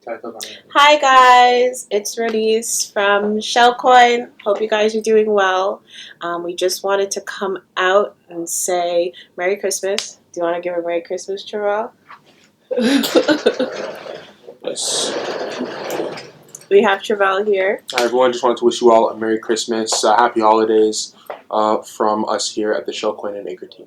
Hi guys, it's Release from Chelle Coin. Hope you guys are doing well. We just wanted to come out and say Merry Christmas. Do you want to give a Merry Christmas, Chelle? Yes. We have Chelle here. Hi everyone, just wanted to wish you all a Merry Christmas, Happy Holidays from us here at the Chelle Coin and AQRE team.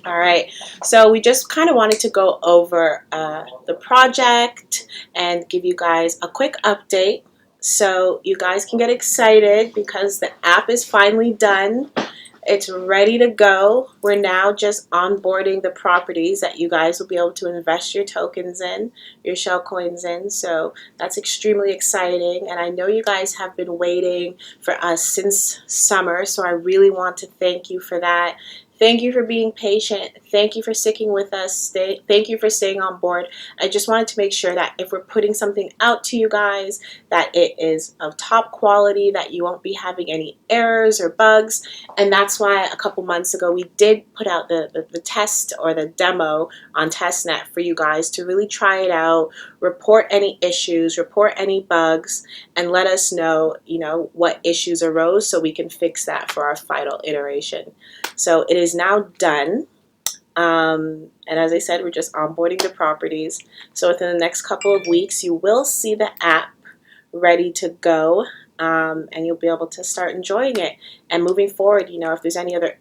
All right, so we just kind of wanted to go over the project and give you guys a quick update so you guys can get excited because the app is finally done. It's ready to go. We're now just onboarding the properties that you guys will be able to invest your tokens in, your Chelle Coins in. So that's extremely exciting. And I know you guys have been waiting for us since summer. So I really want to thank you for that. Thank you for being patient. Thank you for sticking with us. Thank you for staying on board. I just wanted to make sure that if we're putting something out to you guys, that it is of top quality, that you won't be having any errors or bugs. And that's why a couple months ago we did put out the test or the demo on testnet for you guys to really try it out, report any issues, report any bugs, and let us know, what issues arose so we can fix that for our final iteration. So it is now done. And as I said, we're just onboarding the properties. So within the next couple of weeks, you will see the app ready to go. And you'll be able to start enjoying it. And moving forward, if there's any other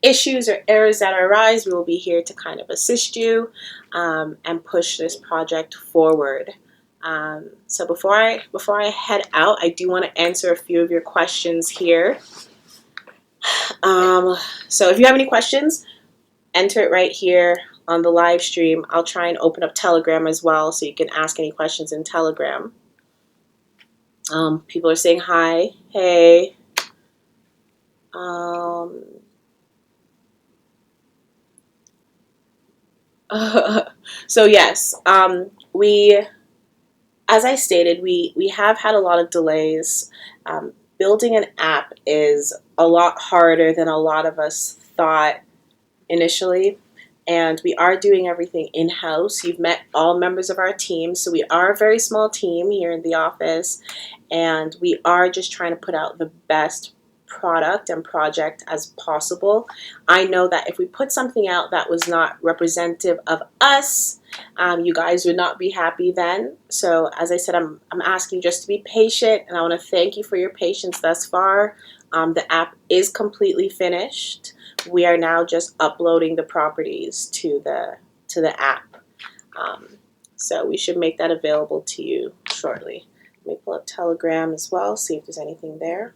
issues or errors that arise, we will be here to kind of assist you and push this project forward. So before I head out, I do want to answer a few of your questions here. So if you have any questions, enter it right here on the live stream. I'll try and open up Telegram as well so you can ask any questions in Telegram. People are saying hi. Hey. So yes, as I stated, we have had a lot of delays. Building an app is a lot harder than a lot of us thought initially. And we are doing everything in-house. You've met all members of our team. So we are a very small team here in the office. And we are just trying to put out the best product and project as possible. I know that if we put something out that was not representative of us, you guys would not be happy then. So as I said, I'm asking just to be patient, and I want to thank you for your patience thus far. The app is completely finished. We are now just uploading the properties to the app. So we should make that available to you shortly. Let me pull up Telegram as well, see if there's anything there.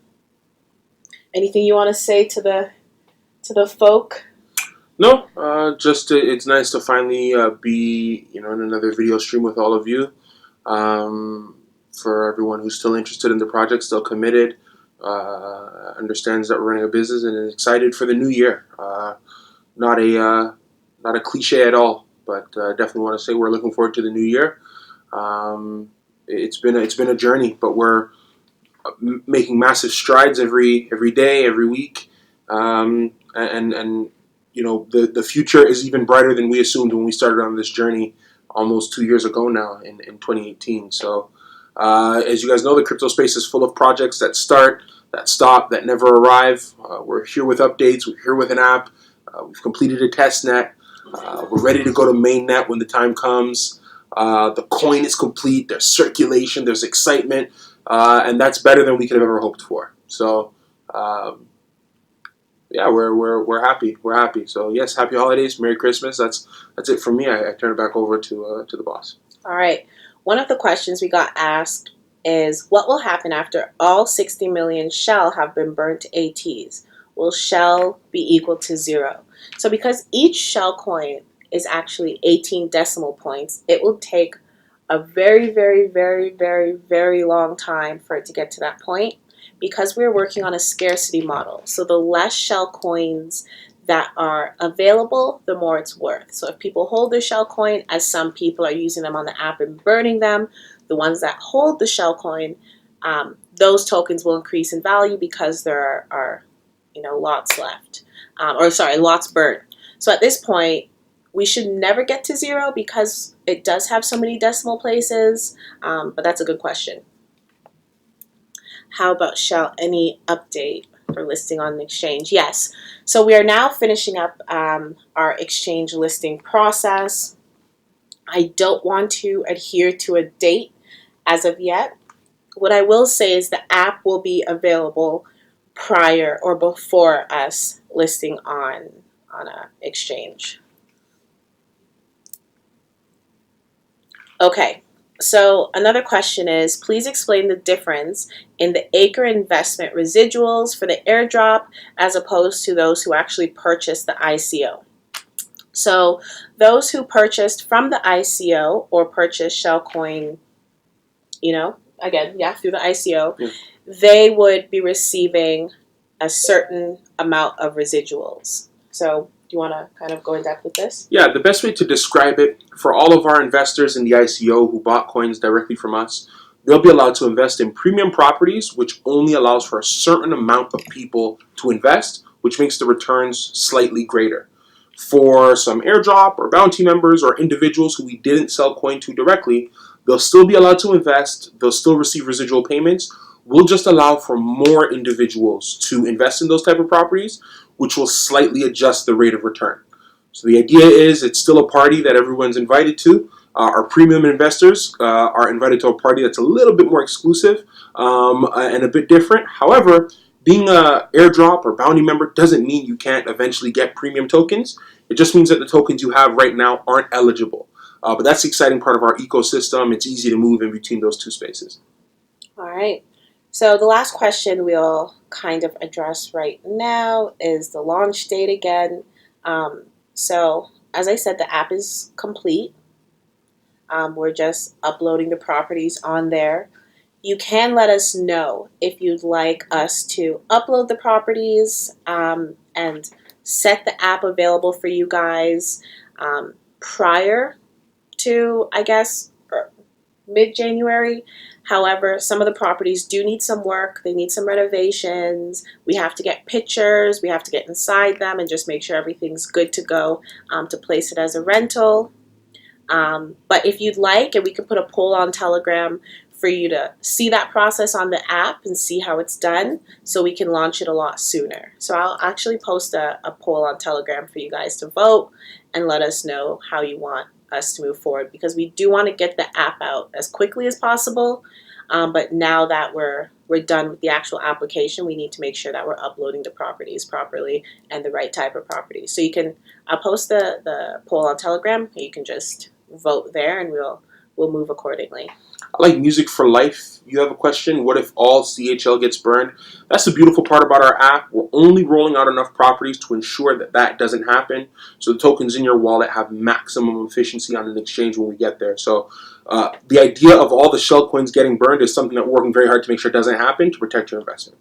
Anything you want to say to the folk? No, just it's nice to finally be in another video stream with all of you. For everyone who's still interested in the project, still committed, understands that we're running a business, and is excited for the new year. Not a cliche at all, but definitely want to say we're looking forward to the new year. It's been a journey, but we're making massive strides every day, every week, and the future is even brighter than we assumed when we started on this journey almost 2 years ago now in 2018. So as you guys know, the crypto space is full of projects that start, that stop, that never arrive. We're here with updates. We're here with an app. We've completed a test net. We're ready to go to mainnet when the time comes. The coin is complete. There's circulation. There's excitement. And that's better than we could have ever hoped for. So, yeah, we're happy. We're happy. So yes, happy holidays, Merry Christmas. That's it from me. I turn it back over to the boss. All right. One of the questions we got asked is, what will happen after all 60 million Chelle have been burned to ATs? Will Chelle be equal to 0? So because each Chelle coin is actually 18 decimal points, it will take a very, very, very, very, very long time for it to get to that point, because we're working on a scarcity model. So the less Chelle coins that are available, the more it's worth. So if people hold their Chelle coin, as some people are using them on the app and burning them, the ones that hold the Chelle coin, those tokens will increase in value because there are lots left, lots burnt. So at this point, We should never get to 0 because it does have so many decimal places, but that's a good question. How about Chelle? Any update for listing on the exchange? Yes. So we are now finishing up our exchange listing process. I don't want to adhere to a date as of yet. What I will say is the app will be available prior or before us listing on a exchange. Okay, so another question is, please explain the difference in the AQRE investment residuals for the airdrop as opposed to those who actually purchased the ICO. So those who purchased from the ICO or purchased Chelle Coin, through the ICO, they would be receiving a certain amount of residuals. So do you want to kind of go in depth with this? Yeah, the best way to describe it, for all of our investors in the ICO who bought coins directly from us, they'll be allowed to invest in premium properties, which only allows for a certain amount of people to invest, which makes the returns slightly greater. For some airdrop or bounty members or individuals who we didn't sell coin to directly, they'll still be allowed to invest, they'll still receive residual payments. We'll just allow for more individuals to invest in those type of properties, which will slightly adjust the rate of return. So the idea is it's still a party that everyone's invited to. Our premium investors are invited to a party that's a little bit more exclusive and a bit different. However, being an airdrop or bounty member doesn't mean you can't eventually get premium tokens. It just means that the tokens you have right now aren't eligible. But that's the exciting part of our ecosystem. It's easy to move in between those two spaces. All right. So the last question we'll kind of address right now is the launch date again. So as I said, the app is complete. We're just uploading the properties on there. You can let us know if you'd like us to upload the properties and set the app available for you guys prior to, I guess, mid-January. However, some of the properties do need some work. They need some renovations. We have to get pictures. We have to get inside them and just make sure everything's good to go to place it as a rental. But if you'd like, and we could put a poll on Telegram for you to see that process on the app and see how it's done so we can launch it a lot sooner. So I'll actually post a poll on Telegram for you guys to vote and let us know how you want us to move forward, because we do want to get the app out as quickly as possible. But now that we're done with the actual application, we need to make sure that we're uploading the properties properly and the right type of properties. So I'll post the poll on Telegram. You can just vote there, and we'll move accordingly. I like music for life. You have a question. What if all CHL gets burned? That's the beautiful part about our app. We're only rolling out enough properties to ensure that that doesn't happen. So the tokens in your wallet have maximum efficiency on an exchange when we get there. So the idea of all the Chelle coins getting burned is something that we're working very hard to make sure it doesn't happen to protect your investment.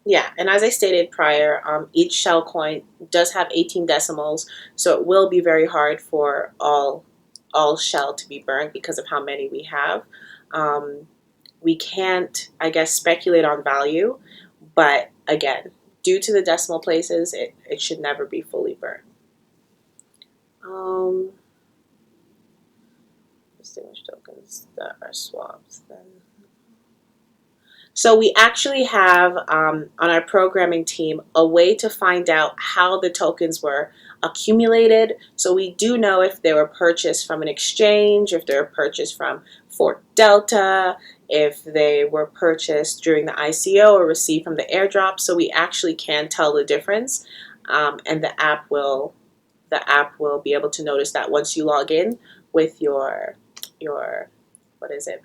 Yeah, and as I stated prior, each Chelle coin does have 18 decimals, so it will be very hard for all Chelle to be burned because of how many we have. We can't, I guess, speculate on value, but again, due to the decimal places, it should never be fully burned. Distinguished tokens that are swaps then. So we actually have on our programming team a way to find out how the tokens were accumulated. So we do know if they were purchased from an exchange, if they were purchased from Fort Delta, if they were purchased during the ICO or received from the airdrop. So we actually can tell the difference, and the app will be able to notice that once you log in with your what is it?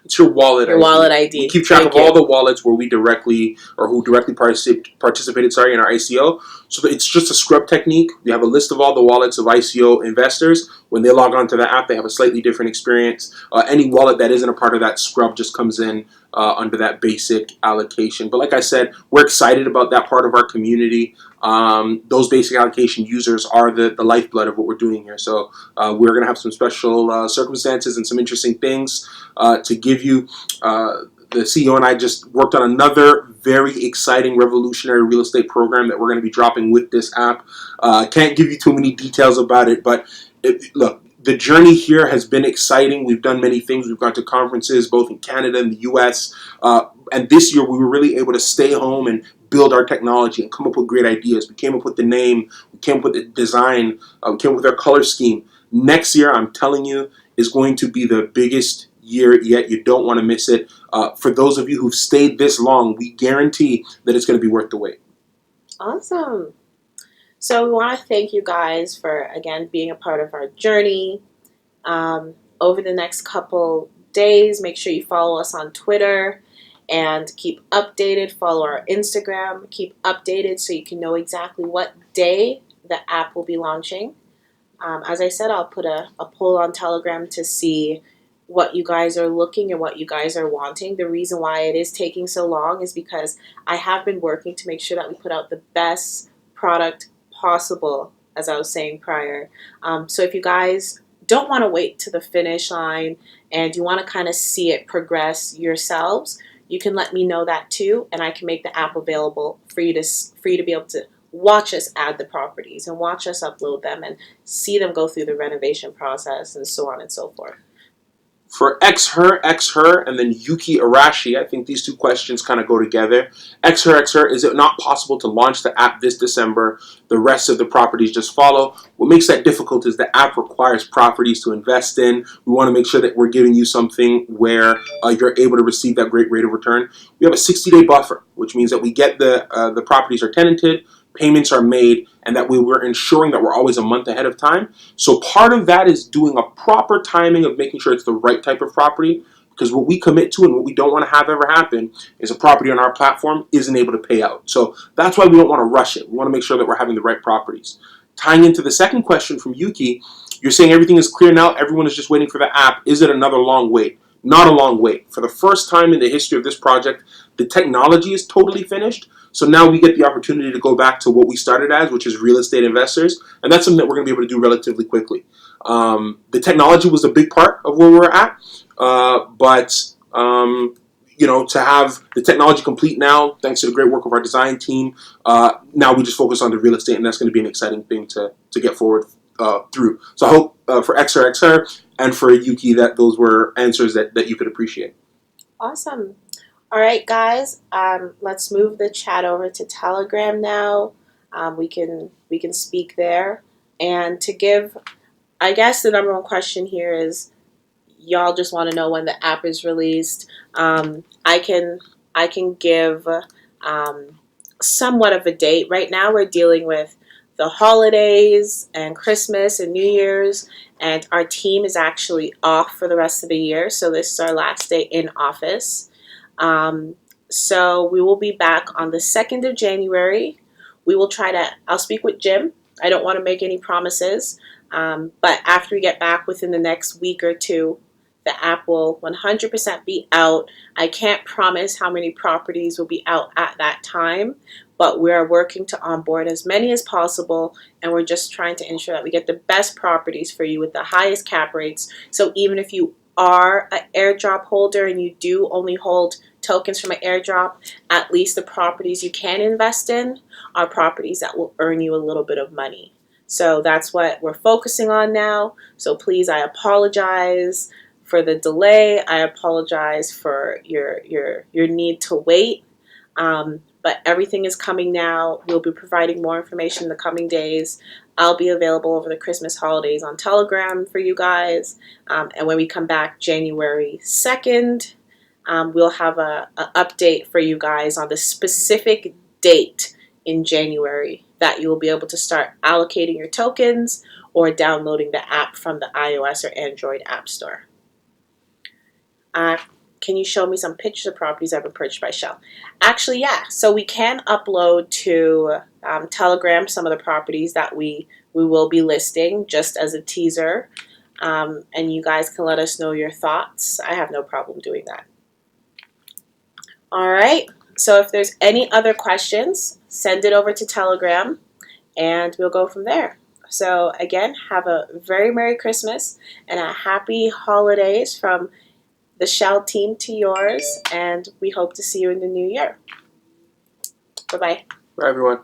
It's your wallet ID. Your wallet ID. We keep track of all the wallets where we directly participated in our ICO. So it's just a scrub technique. We have a list of all the wallets of ICO investors. When they log on to the app, they have a slightly different experience. Any wallet that isn't a part of that scrub just comes in under that basic allocation. But like I said, we're excited about that part of our community. Those basic allocation users are the lifeblood of what we're doing here. So we're going to have some special circumstances and some interesting things to give you. The CEO and I just worked on another very exciting revolutionary real estate program that we're going to be dropping with this app. Can't give you too many details about it, but look, the journey here has been exciting. We've done many things. We've gone to conferences both in Canada and the U.S. And this year we were really able to stay home and build our technology and come up with great ideas. We came up with the name. We came up with the design. We came up with our color scheme. Next year, I'm telling you, is going to be the biggest year yet. You don't want to miss it. For those of you who've stayed this long, we guarantee that it's going to be worth the wait. Awesome. So we want to thank you guys for, again, being a part of our journey. Over the next couple days, make sure you follow us on Twitter and keep updated. Follow our Instagram. Keep updated so you can know exactly what day the app will be launching. As I said, I'll put a poll on Telegram to see what you guys are looking and what you guys are wanting. The reason why it is taking so long is because I have been working to make sure that we put out the best product possible, as I was saying prior. So if you guys don't want to wait to the finish line and you want to kind of see it progress yourselves, you can let me know that too, and I can make the app available for you to be able to watch us add the properties and watch us upload them and see them go through the renovation process and so on and so forth. For X her, and then Yuki Arashi, I think these two questions kind of go together. X her, is it not possible to launch the app this December? The rest of the properties just follow. What makes that difficult is the app requires properties to invest in. We want to make sure that we're giving you something where you're able to receive that great rate of return. We have a 60-day buffer, which means that we get the properties are tenanted, payments are made, and that we're ensuring that we're always a month ahead of time. So part of that is doing a proper timing of making sure it's the right type of property, because what we commit to and what we don't want to have ever happen is a property on our platform isn't able to pay out. So that's why we don't want to rush it. We want to make sure that we're having the right properties. Tying into the second question from Yuki, you're saying everything is clear now, everyone is just waiting for the app. Is it another long wait? Not a long wait. For the first time in the history of this project, the technology is totally finished. So now we get the opportunity to go back to what we started as, which is real estate investors. And that's something that we're going to be able to do relatively quickly. The technology was a big part of where we're at. To have the technology complete now, thanks to the great work of our design team, now we just focus on the real estate, and that's going to be an exciting thing to get forward through. So I hope for XR and for Yuki that those were answers that you could appreciate. Awesome. All right, guys, let's move the chat over to Telegram now. We can speak there. And to give, I guess the number one question here is, y'all just want to know when the app is released. I can give somewhat of a date. Right now we're dealing with the holidays and Christmas and New Year's, and our team is actually off for the rest of the year. So this is our last day in office. So we will be back on the 2nd of January. We will I'll speak with Jim. I don't want to make any promises, but after we get back within the next week or two, the app will 100% be out. I can't promise how many properties will be out at that time, but we are working to onboard as many as possible, and we're just trying to ensure that we get the best properties for you with the highest cap rates. So even if you are an airdrop holder and you do only hold tokens from an airdrop, at least the properties you can invest in are properties that will earn you a little bit of money. So that's what we're focusing on now. So please, I apologize for the delay. I apologize for your need to wait. But everything is coming now. We'll be providing more information in the coming days. I'll be available over the Christmas holidays on Telegram for you guys. And when we come back January 2nd, we'll have an update for you guys on the specific date in January that you will be able to start allocating your tokens or downloading the app from the iOS or Android App Store. Can you show me some pictures of properties that have been purchased by Chelle? Actually, yeah. So we can upload to Telegram some of the properties that we will be listing just as a teaser. And you guys can let us know your thoughts. I have no problem doing that. All right. So if there's any other questions, send it over to Telegram and we'll go from there. So again, have a very Merry Christmas and a happy holidays from the Chelle team to yours, and we hope to see you in the new year. Bye-bye. Bye, everyone.